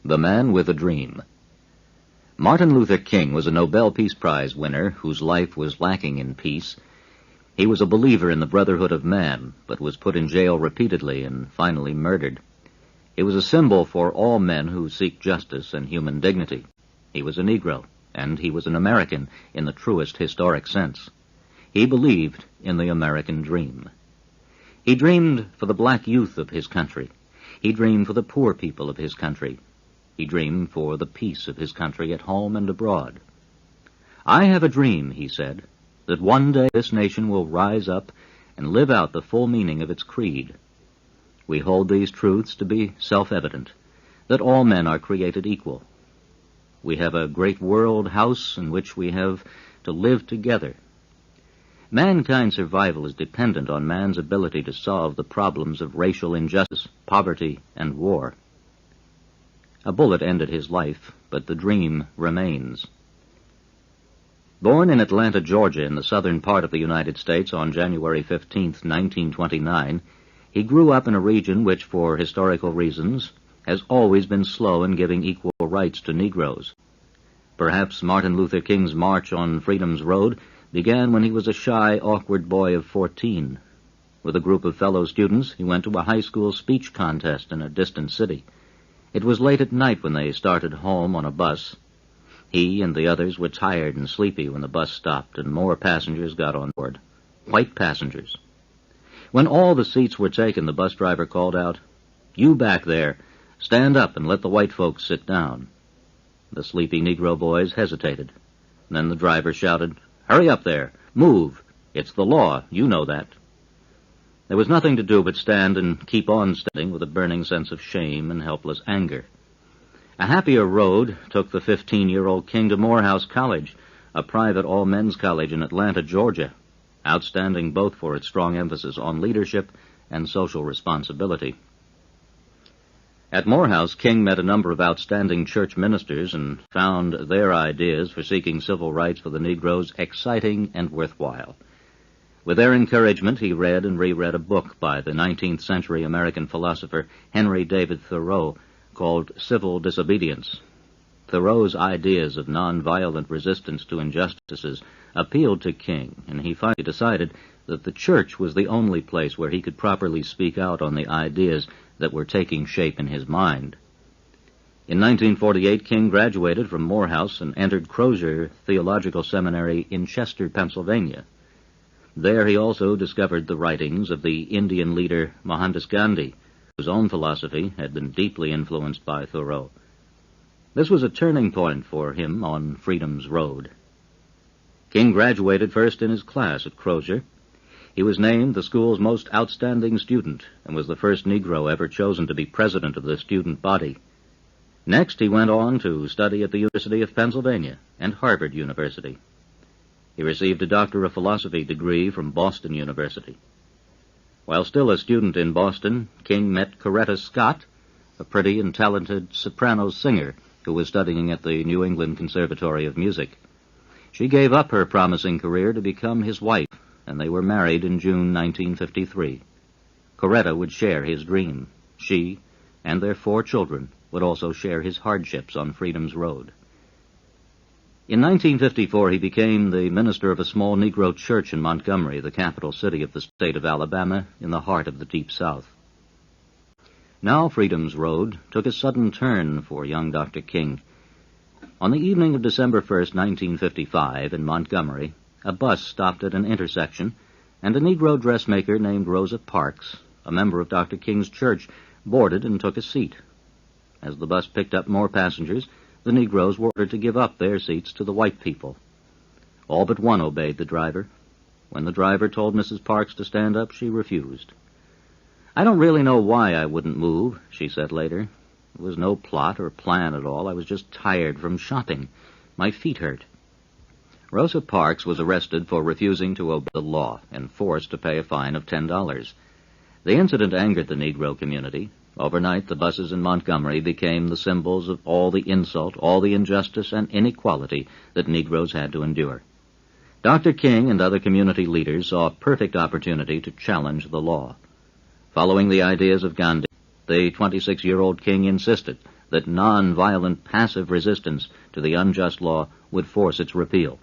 The Man with a Dream. Martin Luther King was a Nobel Peace Prize winner whose life was lacking in peace. He was a believer in the brotherhood of man, but was put in jail repeatedly and finally murdered. He was a symbol for all men who seek justice and human dignity. He was a Negro, and he was an American in the truest historic sense. He believed in the American dream. He dreamed for the black youth of his country. He dreamed for the poor people of his country. He dreamed for the peace of his country at home and abroad. "I have a dream," he said, "that one day this nation will rise up and live out the full meaning of its creed. We hold these truths to be self-evident, that all men are created equal. We have a great world house in which we have to live together. Mankind's survival is dependent on man's ability to solve the problems of racial injustice, poverty, and war." A bullet ended his life, but the dream remains. Born in Atlanta, Georgia, in the southern part of the United States on January 15, 1929, he grew up in a region which, for historical reasons, has always been slow in giving equal rights to Negroes. Perhaps Martin Luther King's march on Freedom's Road began when he was a shy, awkward boy of 14. With a group of fellow students, he went to a high school speech contest in a distant city. It was late at night when they started home on a bus. He and the others were tired and sleepy when the bus stopped and more passengers got on board. White passengers. When all the seats were taken, the bus driver called out, "You back there, stand up and let the white folks sit down." The sleepy Negro boys hesitated. Then the driver shouted, "Hurry up there, move, it's the law, you know that." There was nothing to do but stand and keep on standing with a burning sense of shame and helpless anger. A happier road took the 15-year-old King to Morehouse College, a private all-men's college in Atlanta, Georgia, outstanding both for its strong emphasis on leadership and social responsibility. At Morehouse, King met a number of outstanding church ministers and found their ideas for seeking civil rights for the Negroes exciting and worthwhile. With their encouragement, he read and reread a book by the 19th century American philosopher Henry David Thoreau called Civil Disobedience. Thoreau's ideas of nonviolent resistance to injustices appealed to King, and he finally decided that the church was the only place where he could properly speak out on the ideas that were taking shape in his mind. In 1948, King graduated from Morehouse and entered Crozier Theological Seminary in Chester, Pennsylvania. There he also discovered the writings of the Indian leader Mohandas Gandhi, whose own philosophy had been deeply influenced by Thoreau. This was a turning point for him on Freedom's Road. King graduated first in his class at Crozier. He was named the school's most outstanding student and was the first Negro ever chosen to be president of the student body. Next, he went on to study at the University of Pennsylvania and Harvard University. He received a Doctor of Philosophy degree from Boston University. While still a student in Boston, King met Coretta Scott, a pretty and talented soprano singer who was studying at the New England Conservatory of Music. She gave up her promising career to become his wife, and they were married in June 1953. Coretta would share his dream. She and their 4 children would also share his hardships on Freedom's Road. In 1954, he became the minister of a small Negro church in Montgomery, the capital city of the state of Alabama, in the heart of the Deep South. Now Freedom's Road took a sudden turn for young Dr. King. On the evening of December 1st, 1955, in Montgomery, a bus stopped at an intersection, and a Negro dressmaker named Rosa Parks, a member of Dr. King's church, boarded and took a seat. As the bus picked up more passengers, the Negroes were ordered to give up their seats to the white people. All but one obeyed the driver. When the driver told Mrs. Parks to stand up, she refused. "I don't really know why I wouldn't move," she said later. "There was no plot or plan at all. I was just tired from shopping. My feet hurt." Rosa Parks was arrested for refusing to obey the law and forced to pay a fine of $10. The incident angered the Negro community. Overnight, the buses in Montgomery became the symbols of all the insult, all the injustice and inequality that Negroes had to endure. Dr. King and other community leaders saw a perfect opportunity to challenge the law. Following the ideas of Gandhi, the 26-year-old King insisted that non-violent passive resistance to the unjust law would force its repeal.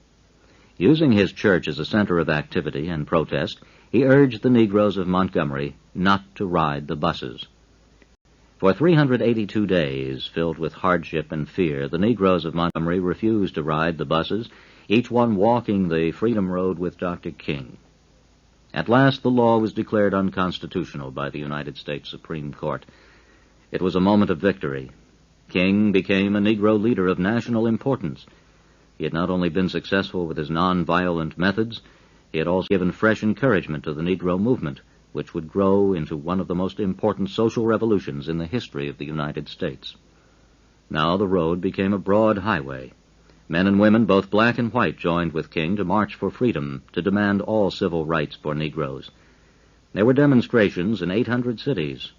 Using his church as a center of activity and protest, he urged the Negroes of Montgomery not to ride the buses. For 382 days, filled with hardship and fear, the Negroes of Montgomery refused to ride the buses, each one walking the Freedom Road with Dr. King. At last, the law was declared unconstitutional by the United States Supreme Court. It was a moment of victory. King became a Negro leader of national importance. He had not only been successful with his nonviolent methods, he had also given fresh encouragement to the Negro movement, which would grow into one of the most important social revolutions in the history of the United States. Now the road became a broad highway. Men and women, both black and white, joined with King to march for freedom, to demand all civil rights for Negroes. There were demonstrations in 800 cities.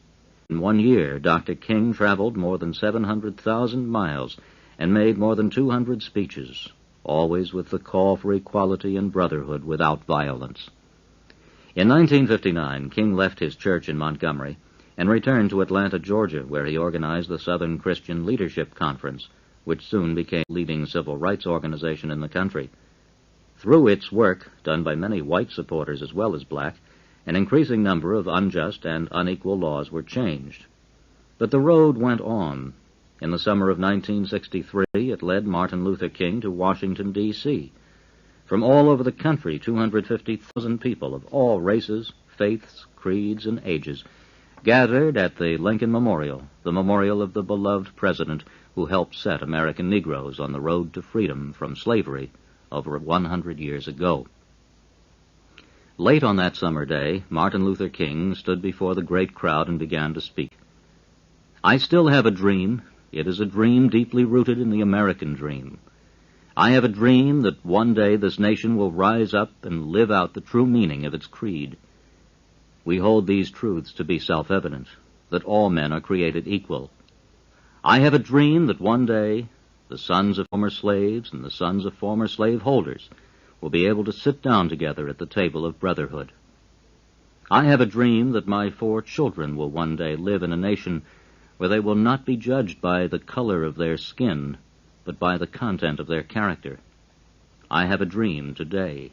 In 1 year, Dr. King traveled more than 700,000 miles and made more than 200 speeches, always with the call for equality and brotherhood without violence. In 1959, King left his church in Montgomery and returned to Atlanta, Georgia, where he organized the Southern Christian Leadership Conference, which soon became the leading civil rights organization in the country. Through its work, done by many white supporters as well as black, an increasing number of unjust and unequal laws were changed. But the road went on. In the summer of 1963, it led Martin Luther King to Washington, D.C. From all over the country, 250,000 people of all races, faiths, creeds, and ages gathered at the Lincoln Memorial, the memorial of the beloved president who helped set American Negroes on the road to freedom from slavery over 100 years ago. Late on that summer day, Martin Luther King stood before the great crowd and began to speak. "I still have a dream. It is a dream deeply rooted in the American dream. I have a dream that one day this nation will rise up and live out the true meaning of its creed. We hold these truths to be self-evident, that all men are created equal. I have a dream that one day the sons of former slaves and the sons of former slaveholders will be able to sit down together at the table of brotherhood. I have a dream that my 4 children will one day live in a nation where they will not be judged by the color of their skin, but by the content of their character. I have a dream today."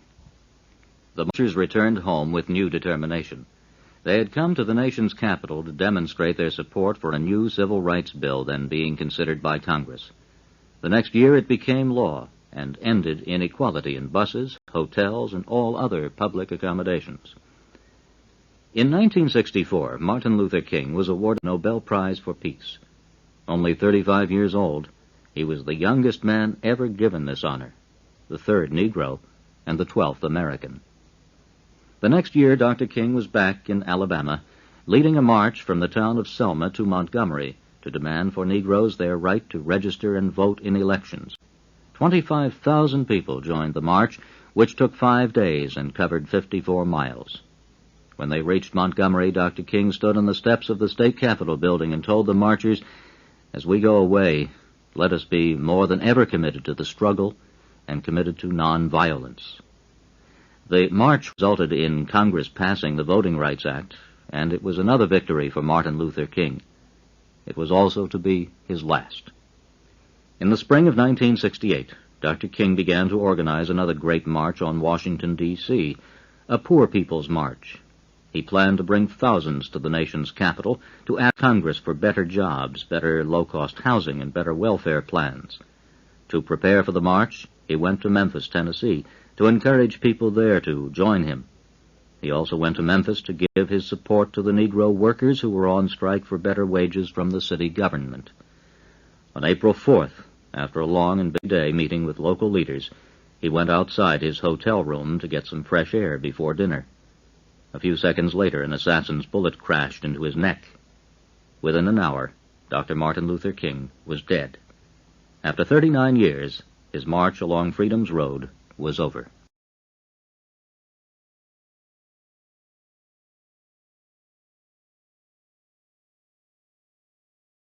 The marchers returned home with new determination. They had come to the nation's capital to demonstrate their support for a new civil rights bill then being considered by Congress. The next year it became law and ended inequality in buses, hotels, and all other public accommodations. In 1964, Martin Luther King was awarded the Nobel Prize for Peace. Only 35 years old, he was the youngest man ever given this honor, the 3rd Negro, and the 12th American. The next year, Dr. King was back in Alabama, leading a march from the town of Selma to Montgomery to demand for Negroes their right to register and vote in elections. 25,000 people joined the march, which took 5 days and covered 54 miles. When they reached Montgomery, Dr. King stood on the steps of the state capitol building and told the marchers, "As we go away, let us be more than ever committed to the struggle and committed to nonviolence." The march resulted in Congress passing the Voting Rights Act, and it was another victory for Martin Luther King. It was also to be his last. In the spring of 1968, Dr. King began to organize another great march on Washington, D.C., a Poor People's March. He planned to bring thousands to the nation's capital to ask Congress for better jobs, better low-cost housing, and better welfare plans. To prepare for the march, he went to Memphis, Tennessee, to encourage people there to join him. He also went to Memphis to give his support to the Negro workers who were on strike for better wages from the city government. On April 4th, after a long and big day meeting with local leaders, he went outside his hotel room to get some fresh air before dinner. A few seconds later, an assassin's bullet crashed into his neck. Within an hour, Dr. Martin Luther King was dead. After 39 years, his march along Freedom's Road was over.